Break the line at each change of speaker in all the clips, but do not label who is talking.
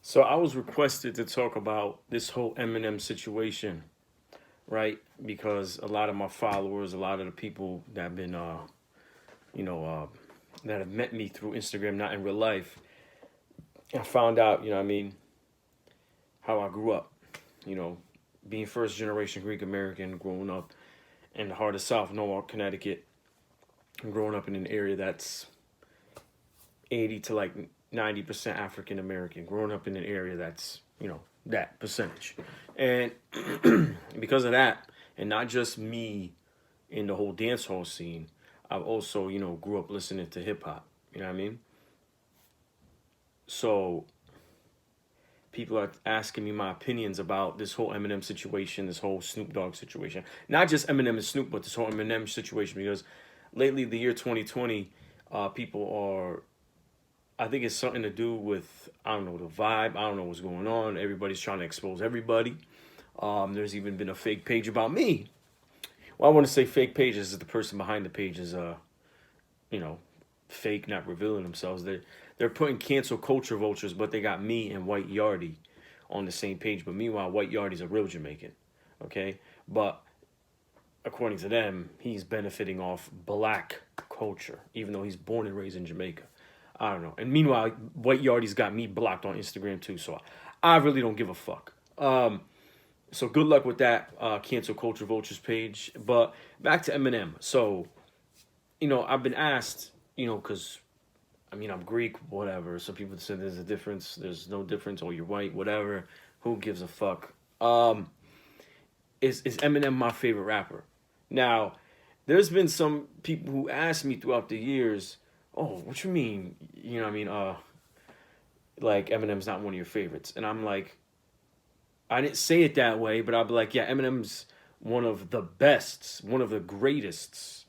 So I was requested to talk about this whole Eminem situation, right? Because a lot of my followers, a lot of the people that have been, you know, uh, that have met me through Instagram, not in real life, I found out, you know, what I mean, how I grew up. You know, being first generation Greek American, growing up in the heart of South Norwalk, Connecticut, and growing up in an area that's 80 to like 90% African American, growing up in an area that's, that percentage. And because of that, and not just me in the whole dance hall scene, I've also, grew up listening to hip hop. You know what I mean? So people are asking me my opinions about this whole Eminem situation, this whole Snoop Dogg situation. Not just Eminem and Snoop, but this whole Eminem situation because lately, the year 2020, people are, I think it's something to do with, I don't know, the vibe. I don't know what's going on. Everybody's trying to expose everybody. There's even been a fake page about me. Well, I want to say fake pages is the person behind the page is, you know, fake, not revealing themselves. They're putting cancel culture vultures, but they got me and White Yardie on the same page. But meanwhile, White Yardie's a real Jamaican, okay? But according to them, he's benefiting off black culture, even though he's born and raised in Jamaica. I don't know. And meanwhile, White Yardie's got me blocked on Instagram too, so I really don't give a fuck. So good luck with that cancel culture vultures page. But back to Eminem. So, I've been asked, because I'm Greek, whatever. Some people say there's a difference. There's no difference. Or you're white, whatever. Who gives a fuck? Is Eminem my favorite rapper? Now, there's been some people who asked me throughout the years, "Oh, what you mean? You know what I mean? Like Eminem's not one of your favorites." And I'm like, I didn't say it that way, but I'll be like, yeah, Eminem's one of the best, one of the greatest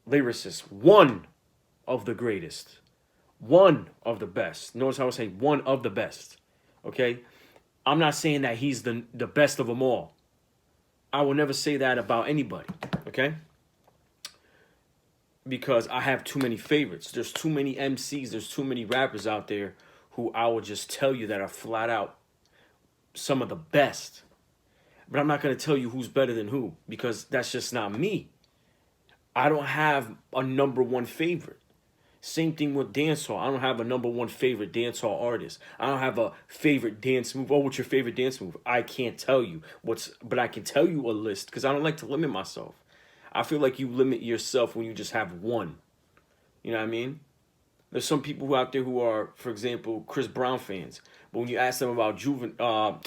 lyricists, one of the greatest, one of the best. Notice how I say one of the best. Okay, I'm not saying that he's the best of them all. I will never say that about anybody. Okay, because I have too many favorites. There's too many MCs. There's too many rappers out there who I will just tell you that are flat out some of the best. But I'm not going to tell you who's better than who because that's just not me. I don't have a number one favorite. Same thing with dancehall. I don't have a number one favorite dancehall artist. I don't have a favorite dance move. Oh, what's your favorite dance move? I can't tell you but I can tell you a list because I don't like to limit myself. I feel like you limit yourself when you just have one. You know what I mean? There's some people out there who are, for example, Chris Brown fans. But when you ask them about Juvenile,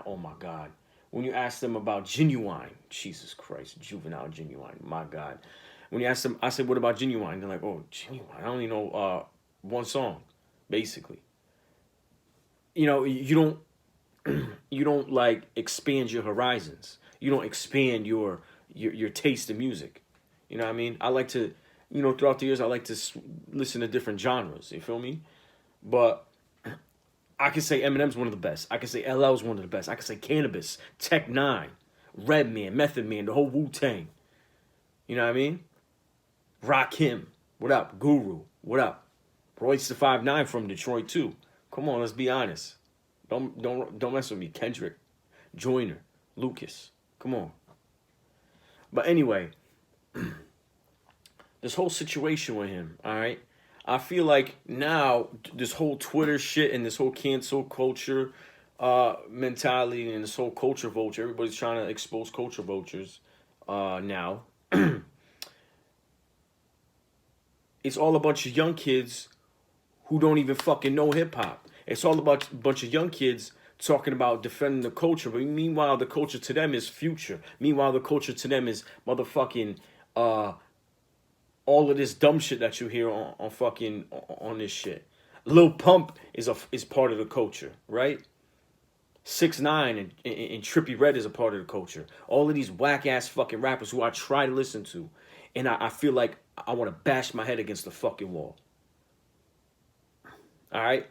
oh my God. When you ask them about Genuine, Jesus Christ, Juvenile, Genuine, my God. When you ask them, I said, what about Genuine? They're like, oh, Genuine, I only know one song, basically. You don't like expand your horizons. You don't expand your taste in music. You know what I mean? I like to, throughout the years, I like to listen to different genres. You feel me? But I can say Eminem's one of the best. I can say LL's one of the best. I can say Cannabis, Tech Nine, Redman, Method Man, the whole Wu Tang. You know what I mean? Rakim, what up? Guru, what up? Royce the 5'9" from Detroit too. Come on, let's be honest. Don't mess with me. Kendrick, Joyner, Lucas. Come on. But anyway, this whole situation with him, all right? I feel like now this whole Twitter shit and this whole cancel culture mentality and this whole culture vulture, everybody's trying to expose culture vultures now. It's all a bunch of young kids who don't even fucking know hip hop. It's all about a bunch of young kids talking about defending the culture, but meanwhile the culture to them is Future. Meanwhile the culture to them is motherfucking all of this dumb shit that you hear on fucking on this shit. Lil Pump is part of the culture, right? 6ix9ine and Trippie Redd is a part of the culture. All of these whack ass fucking rappers who I try to listen to, and I feel like I want to bash my head against the fucking wall. All right,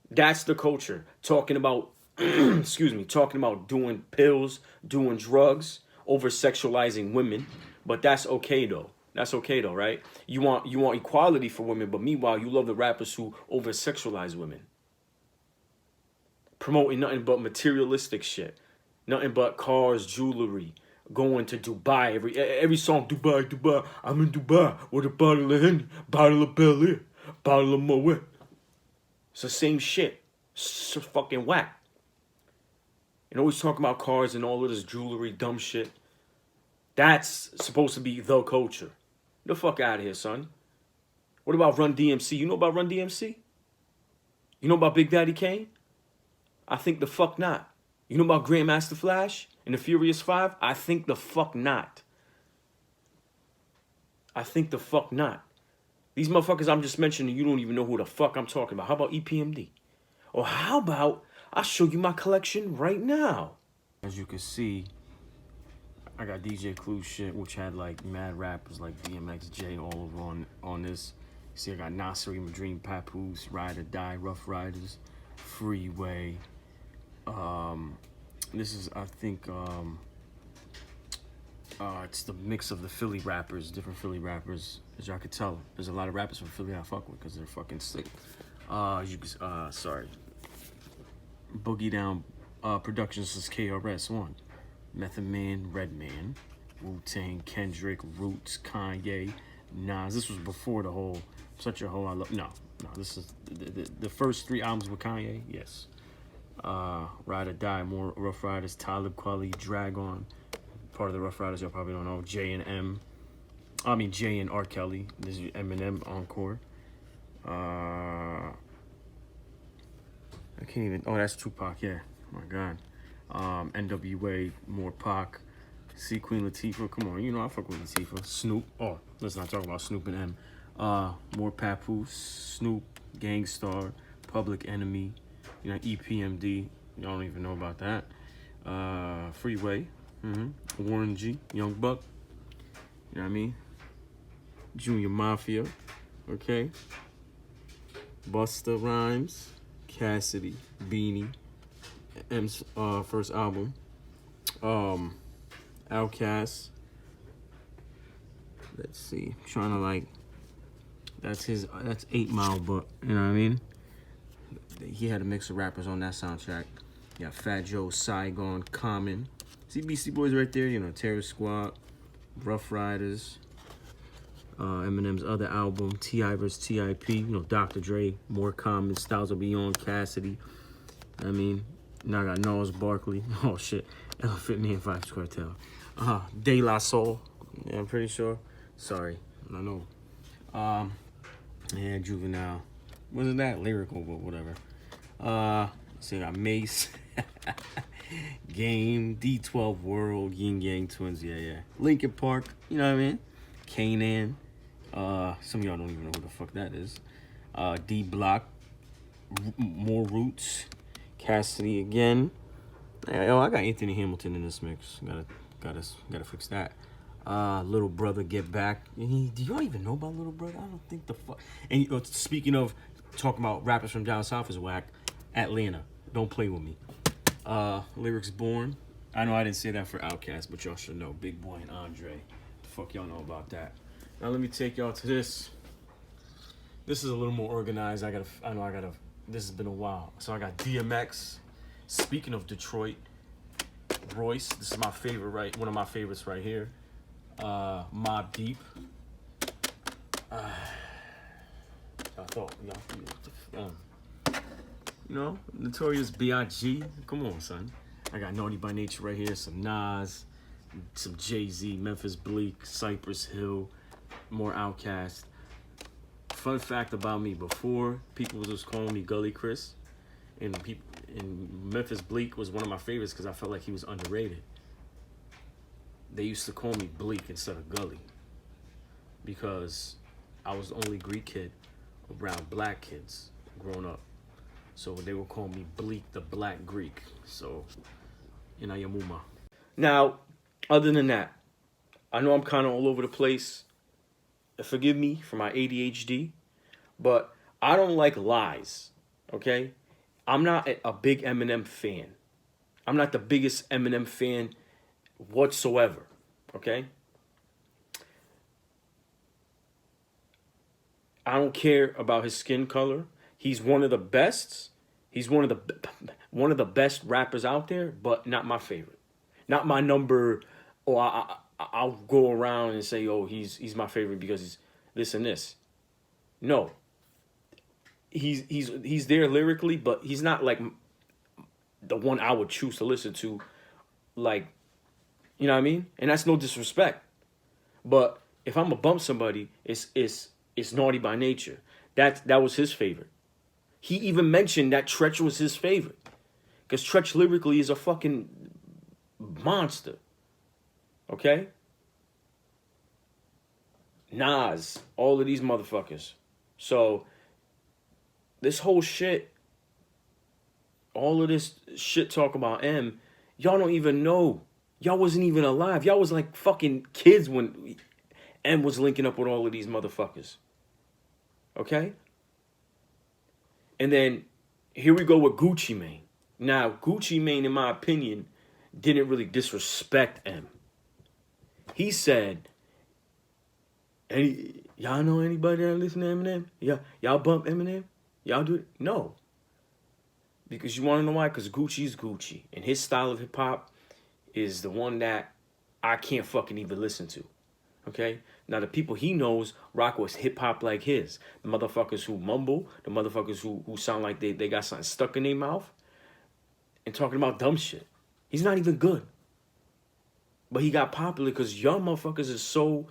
that's the culture. Talking about, excuse me, talking about doing pills, doing drugs, over sexualizing women, but that's okay though. That's okay though, right? You want equality for women, but meanwhile you love the rappers who over sexualize women. promoting nothing but materialistic shit, nothing but cars, jewelry, going to Dubai. Every song, Dubai, Dubai. I'm in Dubai with a bottle of Henny, bottle of Bel Air, bottle of Moet. It's the same shit. It's fucking whack. And always talking about cars and all of this jewelry, dumb shit. That's supposed to be the culture. Get the fuck out of here, son. What about Run DMC? You know about Run DMC? You know about Big Daddy Kane? I think the fuck not. You know about Grandmaster Flash and the Furious Five? I think the fuck not. I think the fuck not. These motherfuckers I'm just mentioning, you don't even know who the fuck I'm talking about. How about EPMD? Or how about I'll show you my collection right now. As you can see, I got DJ Clue shit, which had like mad rappers like DMXJ all over on this. You see, I got Nassery, Dream Papoose, Ride or Die, Rough Riders, Freeway. This is, I think, it's the mix of the Philly rappers, different Philly rappers. As y'all could tell, there's a lot of rappers from Philly I fuck with because they're fucking sick. Sorry. Boogie Down Productions is KRS-One. Method Man, Redman, Wu-Tang, Kendrick, Roots, Kanye, Nas. This was before the whole, such a whole, no, this is the first 3 albums with Kanye, yes. Ride or Die, more Rough Riders, Talib Kweli, Dragon, part of the Rough Riders y'all probably don't know, J and R. Kelly, this is Eminem, Encore. I can't even, oh, that's Tupac, yeah, oh my God. NWA, more Pac, see Queen Latifah, come on, you know I fuck with Latifah. Snoop, oh, let's not talk about Snoop and M. More Papoose, Snoop, Gangstar, Public Enemy, you know, EPMD, y'all don't even know about that. Freeway, Warren G, Young Buck, you know what I mean? Junior Mafia, okay? Busta Rhymes, Cassidy, Beanie, M's first album, Outkast. Let's see, trying to like, that's 8 Mile, but you know what I mean? He had a mix of rappers on that soundtrack. You got Fat Joe, Saigon, Common, CBC Boys right there, you know, Terror Squad, Rough Riders, Eminem's other album, T.I. vs. T.I.P., you know, Dr. Dre, more Common, Styles of Beyond, Cassidy. I mean, now I got Gnarls Barkley. Oh, shit. Elephant Man, Vibes Cartel. De La Soul. Yeah, I'm pretty sure. Sorry. I know. Yeah, Juvenile. Wasn't that lyrical, but whatever. So I got Mace. Game, D12 World, Yin Yang Twins, yeah. Linkin Park, you know what I mean? Kanan. Some of y'all don't even know who the fuck that is. D Block. More Roots. Cassidy again. Oh, I got Anthony Hamilton in this mix. Gotta fix that. Little Brother, Get Back. Do y'all even know about Little Brother? I don't think the fuck. And you know, speaking of talking about rappers from down south is whack. Atlanta, don't play with me. Lyrics Born. I know I didn't say that for Outkast, but y'all should know. Big Boy and Andre. The fuck y'all know about that? Now let me take y'all to this. This is a little more organized. This has been a while. So I got DMX. Speaking of Detroit, Royce. This is my favorite, right? One of my favorites right here. Mobb Deep. I thought, you know, Notorious B.I.G. Come on, son. I got Naughty by Nature right here. Some Nas, some Jay-Z, Memphis Bleak, Cypress Hill, more Outkast. Fun fact about me: before people was just calling me Gully Chris, and Memphis Bleak was one of my favorites because I felt like he was underrated. They used to call me Bleak instead of Gully because I was the only Greek kid around black kids growing up. So they would call me Bleak the Black Greek. So, Inayamuma. Now, other than that, I know I'm kind of all over the place. Forgive me for my ADHD, but I don't like lies, okay? I'm not a big Eminem fan. I'm not the biggest Eminem fan whatsoever, okay? I don't care about his skin color. He's one of the best. He's one of the best rappers out there, but not my favorite. Not my number. Or I'll go around and say, oh, he's my favorite because he's this and this. No, he's there lyrically, but he's not like the one I would choose to listen to. Like, you know what I mean? And that's no disrespect. But if I'm gonna bump somebody, it's Naughty by Nature. That was his favorite. He even mentioned that Tretch was his favorite. Because Tretch lyrically is a fucking monster. Okay? Nas, all of these motherfuckers. So, this whole shit, all of this shit talk about M, y'all don't even know. Y'all wasn't even alive. Y'all was like fucking kids when M was linking up with all of these motherfuckers. Okay? And then here we go with Gucci Mane. Now, Gucci Mane, in my opinion, didn't really disrespect M. He said, y'all know anybody that listen to Eminem? Y'all bump Eminem? Y'all do it? No. Because you want to know why? Because Gucci's Gucci. And his style of hip hop is the one that I can't fucking even listen to. Okay? Now, the people he knows rock with hip hop like his. The motherfuckers who mumble, the motherfuckers who sound like they got something stuck in their mouth and talking about dumb shit. He's not even good. But he got popular because y'all motherfuckers is so...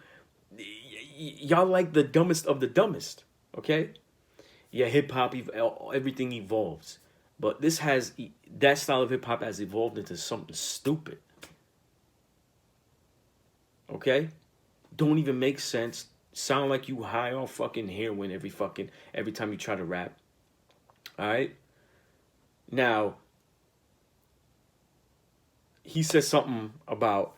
Y'all like the dumbest of the dumbest. Okay? Yeah, hip-hop, everything evolves. But that style of hip-hop has evolved into something stupid. Okay? Don't even make sense. Sound like you high on fucking heroin every time you try to rap. Alright? Now, he said something about,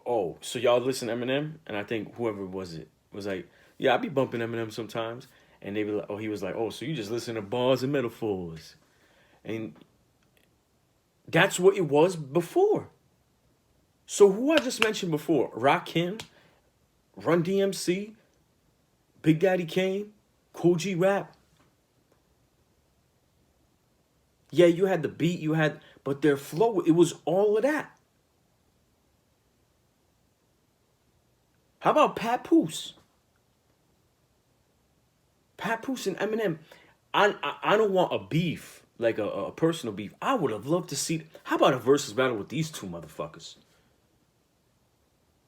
oh, so y'all listen to Eminem? And I think whoever was like, yeah, I be bumping Eminem sometimes. And they be like, oh, he was like, oh, so you just listen to bars and metaphors. And that's what it was before. So who I just mentioned before, Rakim, Run DMC, Big Daddy Kane, Cool G Rap. Yeah, you had the beat, but their flow, it was all of that. How about Papoose? Papoose and Eminem. I don't want a beef, like a personal beef. I would have loved to see. How about a versus battle with these two motherfuckers?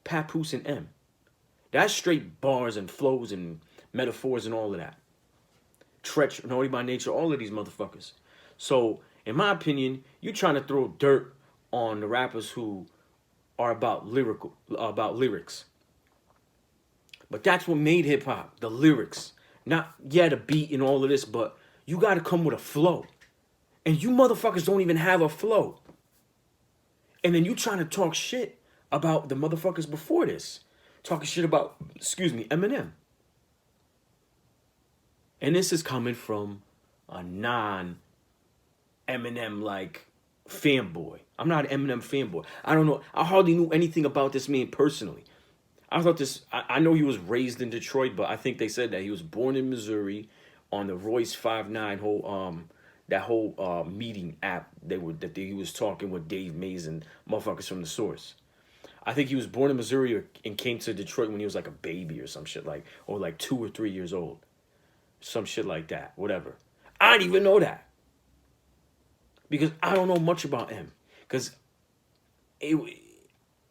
Papoose and M. That's straight bars and flows and metaphors and all of that. Tretch, Naughty by Nature, all of these motherfuckers. So, in my opinion, you're trying to throw dirt on the rappers who are about lyrics. But that's what made hip hop, the lyrics. Not, yeah, the beat and all of this, but you got to come with a flow. And you motherfuckers don't even have a flow. And then you trying to talk shit about the motherfuckers before this. Talking shit about, Eminem. And this is coming from a non-Eminem like fanboy. I'm not an Eminem fanboy. I don't know. I hardly knew anything about this man personally. I know he was raised in Detroit, but I think they said that he was born in Missouri on the Royce 5'9" whole meeting app he was talking with Dave Mays and motherfuckers from the source. I think he was born in Missouri and came to Detroit when he was like a baby or some shit or like 2 or 3 years old. Some shit like that, whatever. I didn't even know that. Because I don't know much about him. Because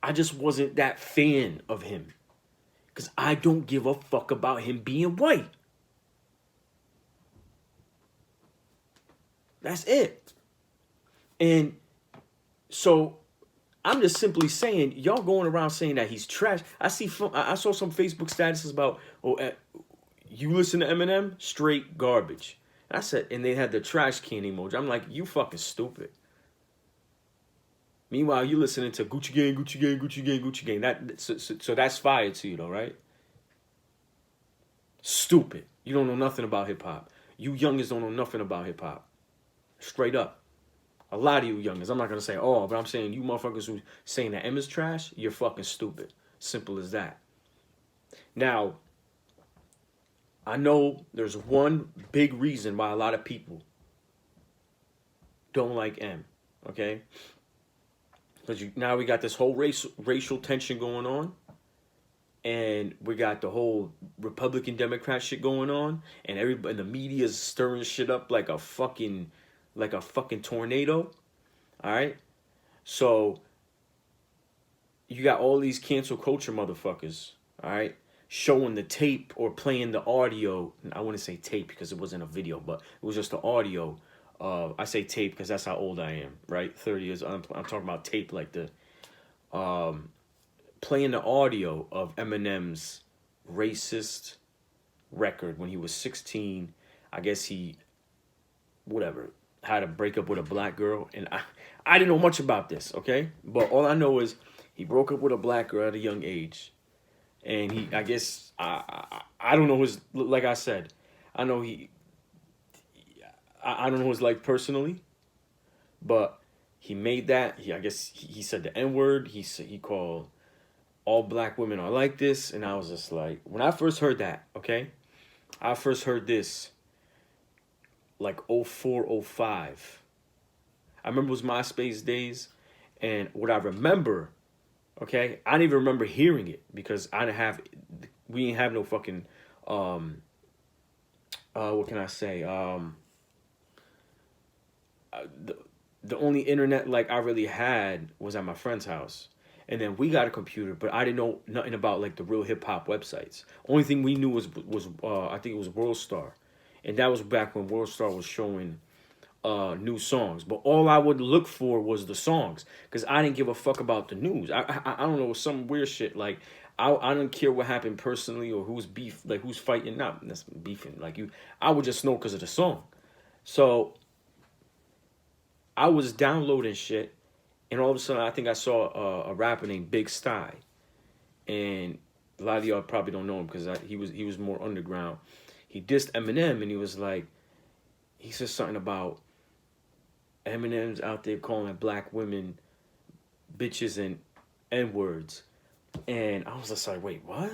I just wasn't that fan of him. Because I don't give a fuck about him being white. That's it. And so I'm just simply saying, y'all going around saying that he's trash. I saw some Facebook statuses about, you listen to Eminem? Straight garbage. And I said, and they had the trash can emoji. I'm like, you fucking stupid. Meanwhile, you listening to Gucci Gang, Gucci Gang, Gucci Gang, Gucci Gang. So that's fire to you, though, right? Stupid. You don't know nothing about hip-hop. You youngers don't know nothing about hip-hop. Straight up. A lot of you youngers. I'm not going to say all, but I'm saying you motherfuckers who saying that M is trash, you're fucking stupid. Simple as that. Now, I know there's one big reason why a lot of people don't like M. Okay, because now we got this whole racial tension going on, and we got the whole Republican Democrat shit going on, and everybody, the media is stirring shit up like a fucking tornado. All right, so you got all these cancel culture motherfuckers. All right, showing the tape or playing the audio. I wouldn't say tape because it wasn't a video, but it was just the audio. I say tape because that's how old I am, right? 30 years. I'm talking about tape, like the playing the audio of Eminem's racist record when he was 16. I guess he, whatever, had a breakup with a black girl. And I didn't know much about this, okay? But all I know is he broke up with a black girl at a young age. And he, I guess, I don't know his, like I said, I know I don't know his life personally, but he made that. I guess he said the N word. He called all black women are like this, and I was just like, when I first heard that, okay, I first heard this like 04, 05. I remember it was MySpace days, and what I remember, okay, I didn't even remember hearing it because we didn't have no fucking, what can I say, the only internet like I really had was at my friend's house. And then we got a computer, but I didn't know nothing about like the real hip hop websites. Only thing we knew was I think it was World Star, and that was back when World Star was showing new songs. But all I would look for was the songs because I didn't give a fuck about the news. I don't know, some weird shit like I don't care what happened personally or who's beef, like who's fighting, not that's beefing like you. I would just know because of the song. So I was downloading shit, and all of a sudden, I think I saw a rapper named Big Sty, and a lot of y'all probably don't know him because he was more underground. He dissed Eminem, and he was like, he said something about Eminem's out there calling black women bitches and N words, and I was just like, wait, what?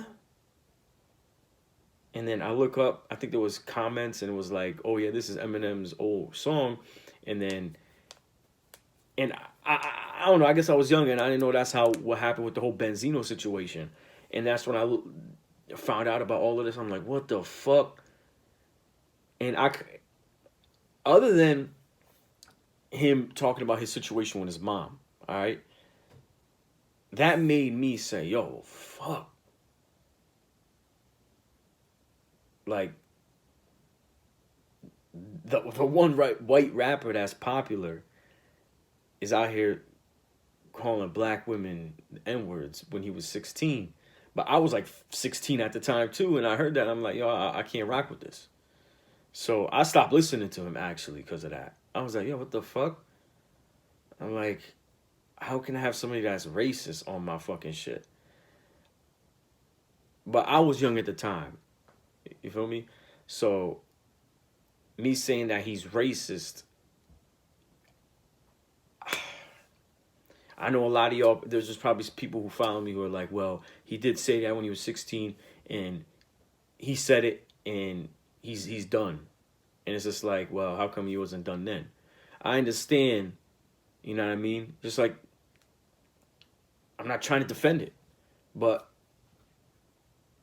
And then I look up, I think there was comments, and it was like, oh yeah, this is Eminem's old song, and then. And I don't know. I guess I was young and I didn't know that's what happened with the whole Benzino situation. And that's when I found out about all of this. I'm like, what the fuck? And other than him talking about his situation with his mom, all right, that made me say, yo, fuck. Like, the one white rapper that's popular is out here calling black women N-words when he was 16. But I was like 16 at the time too, and I heard that. I'm like, yo, I can't rock with this. So I stopped listening to him actually because of that. I was like, yo, what the fuck? I'm like, how can I have somebody that's racist on my fucking shit? But I was young at the time. You feel me? So me saying that he's racist, I know a lot of y'all, there's just probably people who follow me who are like, well, he did say that when he was 16 and he said it and he's done. And it's just like, well, how come he wasn't done then? I understand, you know what I mean? Just like, I'm not trying to defend it, but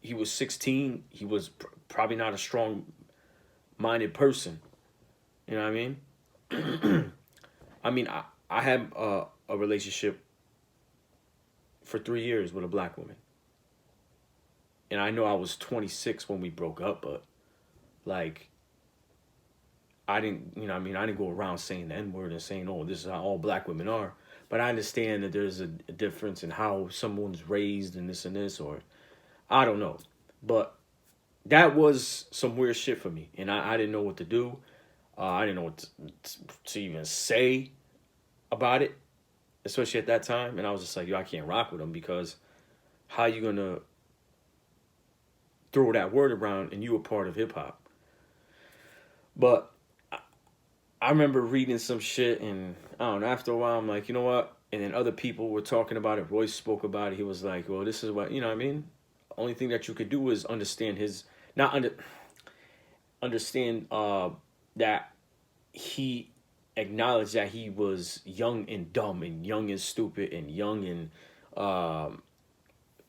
he was 16. He was probably not a strong-minded person. You know what I mean? I mean, I had a relationship for 3 years with a black woman. And I know I was 26 when we broke up, but like, I didn't, you know what I mean? I didn't go around saying the N-word and saying, oh, this is how all black women are. But I understand that there's a difference in how someone's raised and this, or I don't know. But that was some weird shit for me. And I didn't know what to do. I didn't know what to even say about it, especially at that time. And I was just like, yo, I can't rock with him because how you going to throw that word around and you a part of hip hop? But I remember reading some shit and I don't know, after a while I'm like, you know what? And then other people were talking about it. Royce spoke about it. He was like, well, this is what, you know what I mean? Only thing that you could do is understand his, not under, understand that he acknowledged that he was young and dumb and young and stupid and young and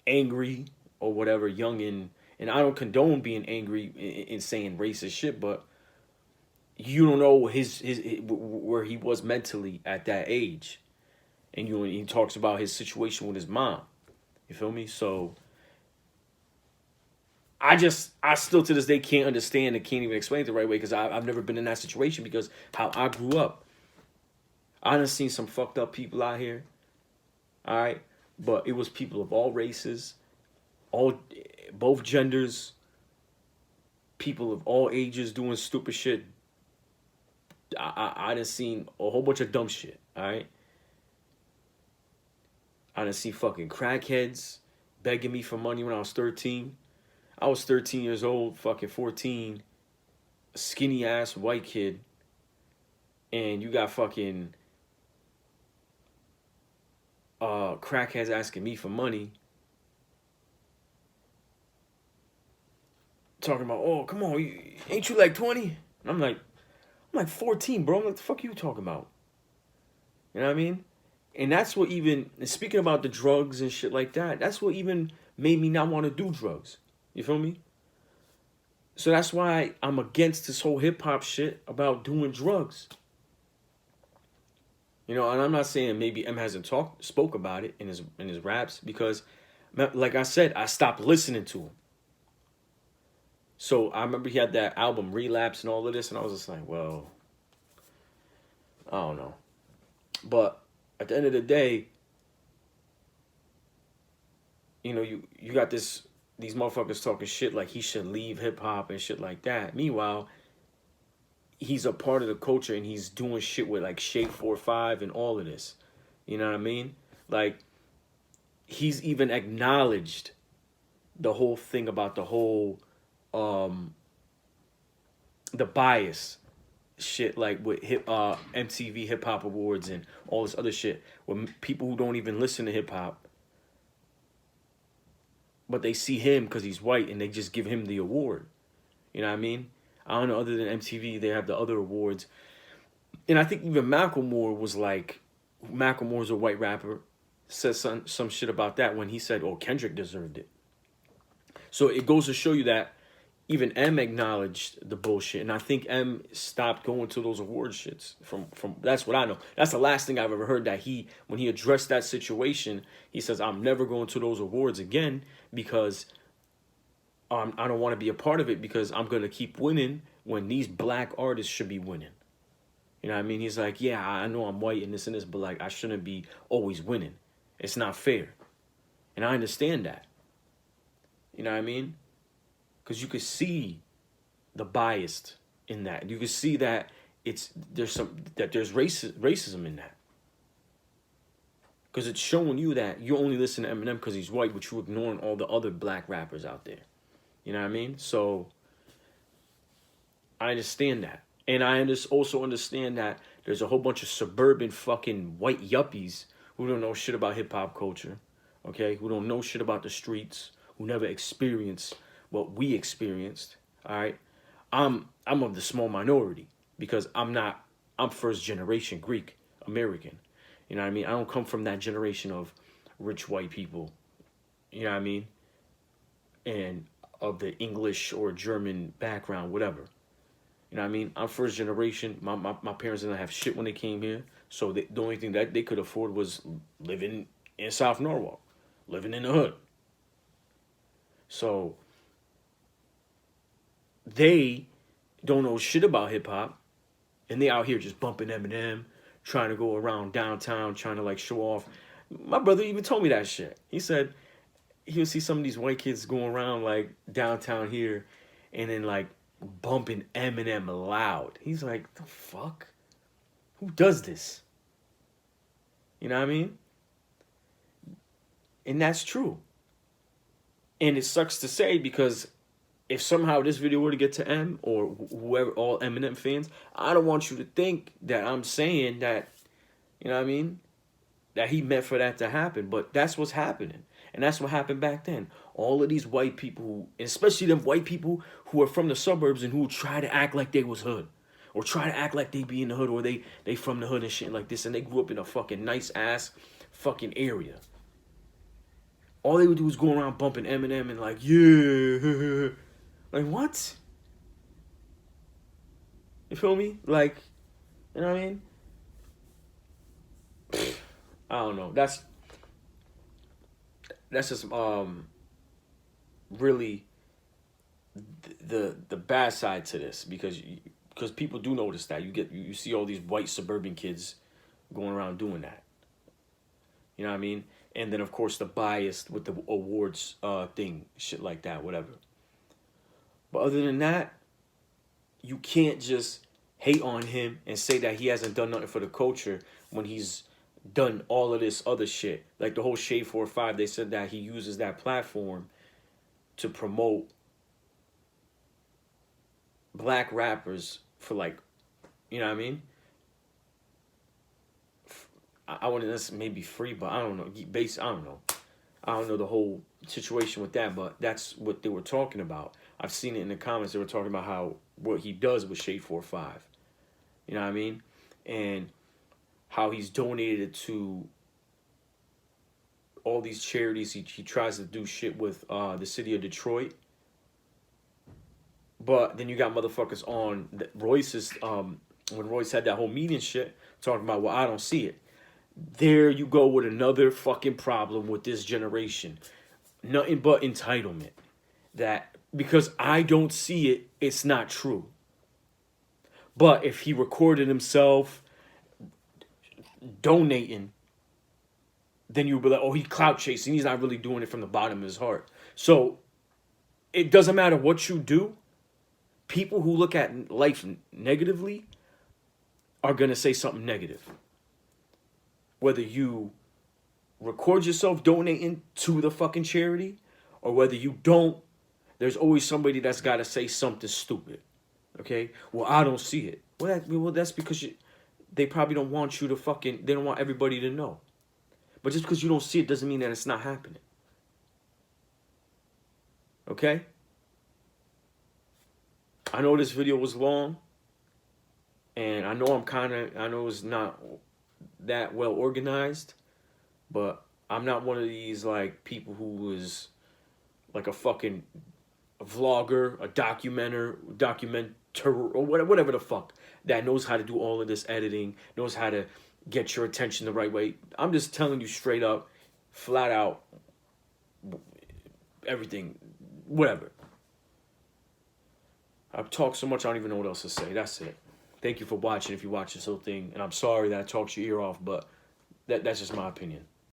angry or whatever, young and I don't condone being angry and saying racist shit, but you don't know his where he was mentally at that age, and he talks about his situation with his mom. You feel me? So I still to this day can't understand and can't even explain it the right way because I've never been in that situation because how I grew up. I done seen some fucked up people out here. All right, but it was people of all races, all both genders, people of all ages doing stupid shit. I done seen a whole bunch of dumb shit. All right, I done seen fucking crackheads begging me for money when I was 13. I was 13 years old, fucking 14, a skinny ass white kid, and you got fucking crackheads asking me for money, talking about, oh, come on, ain't you like 20? And I'm like 14, bro. I'm like, the fuck are you talking about? You know what I mean? And that's what even, speaking about the drugs and shit like that, that's what even made me not want to do drugs. You feel me? So that's why I'm against this whole hip hop shit about doing drugs. You know, and I'm not saying maybe M hasn't spoke about it in his raps because, like I said, I stopped listening to him. So I remember he had that album Relapse and all of this, and I was just like, well, I don't know. But at the end of the day, you know, you got these motherfuckers talking shit like he should leave hip hop and shit like that. Meanwhile, he's a part of the culture and he's doing shit with like Shape 4-5 and all of this. You know what I mean? Like, he's even acknowledged the whole thing about the whole the bias shit, like with MTV Hip Hop Awards and all this other shit, with people who don't even listen to hip hop, but they see him because he's white and they just give him the award. You know what I mean? I don't know, other than MTV, they have the other awards. And I think even Macklemore was like, Macklemore's a white rapper, says some shit about that when he said, oh, Kendrick deserved it. So it goes to show you that even M acknowledged the bullshit. And I think M stopped going to those award shits from that's what I know. That's the last thing I've ever heard, that when he addressed that situation, he says, I'm never going to those awards again because I don't want to be a part of it because I'm going to keep winning when these black artists should be winning. You know what I mean? He's like, yeah, I know I'm white and this, but like, I shouldn't be always winning. It's not fair. And I understand that. You know what I mean? Because you could see the bias in that. You could see that there's racism in that. Because it's showing you that you only listen to Eminem because he's white, but you're ignoring all the other black rappers out there. You know what I mean? So I understand that. And I also understand that there's a whole bunch of suburban fucking white yuppies who don't know shit about hip-hop culture, okay? Who don't know shit about the streets, who never experienced what we experienced, all right? I'm of the small minority because I'm first generation Greek American. You know what I mean? I don't come from that generation of rich white people. You know what I mean? And of the English or German background, whatever. You know what I mean? I'm first generation. My parents didn't have shit when they came here. So the only thing that they could afford was living in South Norwalk, living in the hood. So they don't know shit about hip hop. And they out here just bumping Eminem, trying to go around downtown, trying to like show off. My brother even told me that shit. He said he'll see some of these white kids going around like downtown here and then like bumping Eminem loud. He's like, the fuck? Who does this? You know what I mean? And that's true. And it sucks to say because if somehow this video were to get to M or whoever, all Eminem fans, I don't want you to think that I'm saying that, you know what I mean, that he meant for that to happen. But that's what's happening. And that's what happened back then. All of these white people, especially them white people who are from the suburbs and who try to act like they was hood. Or try to act like they be in the hood, or they from the hood and shit like this, and they grew up in a fucking nice ass fucking area. All they would do was go around bumping Eminem and like, yeah. Like, what? You feel me? Like, you know what I mean? I don't know. That's just really the bad side to this, because people do notice that you see all these white suburban kids going around doing that. You know what I mean? And then of course the bias with the awards thing, shit like that, whatever. But other than that, you can't just hate on him and say that he hasn't done nothing for the culture when he's done all of this other shit. Like the whole Shade 4-5, they said that he uses that platform to promote black rappers for, like, you know what I mean? I wouldn't necessarily maybe free, but I don't know. I don't know the whole situation with that, but that's what they were talking about. I've seen it in the comments. They were talking about what he does with Shade 4-5. You know what I mean? And how he's donated to all these charities. He tries to do shit with the city of Detroit. But then you got motherfuckers on Royce's, when Royce had that whole meeting shit, talking about, well, I don't see it. There you go with another fucking problem with this generation. Nothing but entitlement. That because I don't see it, it's not true. But if he recorded himself donating, then you'll be like, oh, he's clout chasing. He's not really doing it from the bottom of his heart. So it doesn't matter what you do. People who look at life negatively are going to say something negative. Whether you record yourself donating to the fucking charity or whether you don't, there's always somebody that's got to say something stupid. Okay? Well, I don't see it. Well, that's because they probably don't want you to they don't want everybody to know. But just because you don't see it doesn't mean that it's not happening. Okay? I know this video was long. And I know it's not that well organized. But I'm not one of these, like, people who is like a fucking vlogger, a documenter, or whatever the fuck, that knows how to do all of this editing, knows how to get your attention the right way. I'm just telling you straight up, flat out, everything, whatever. I've talked so much, I don't even know what else to say. That's it. Thank you for watching if you watch this whole thing. And I'm sorry that I talked your ear off, but that's just my opinion.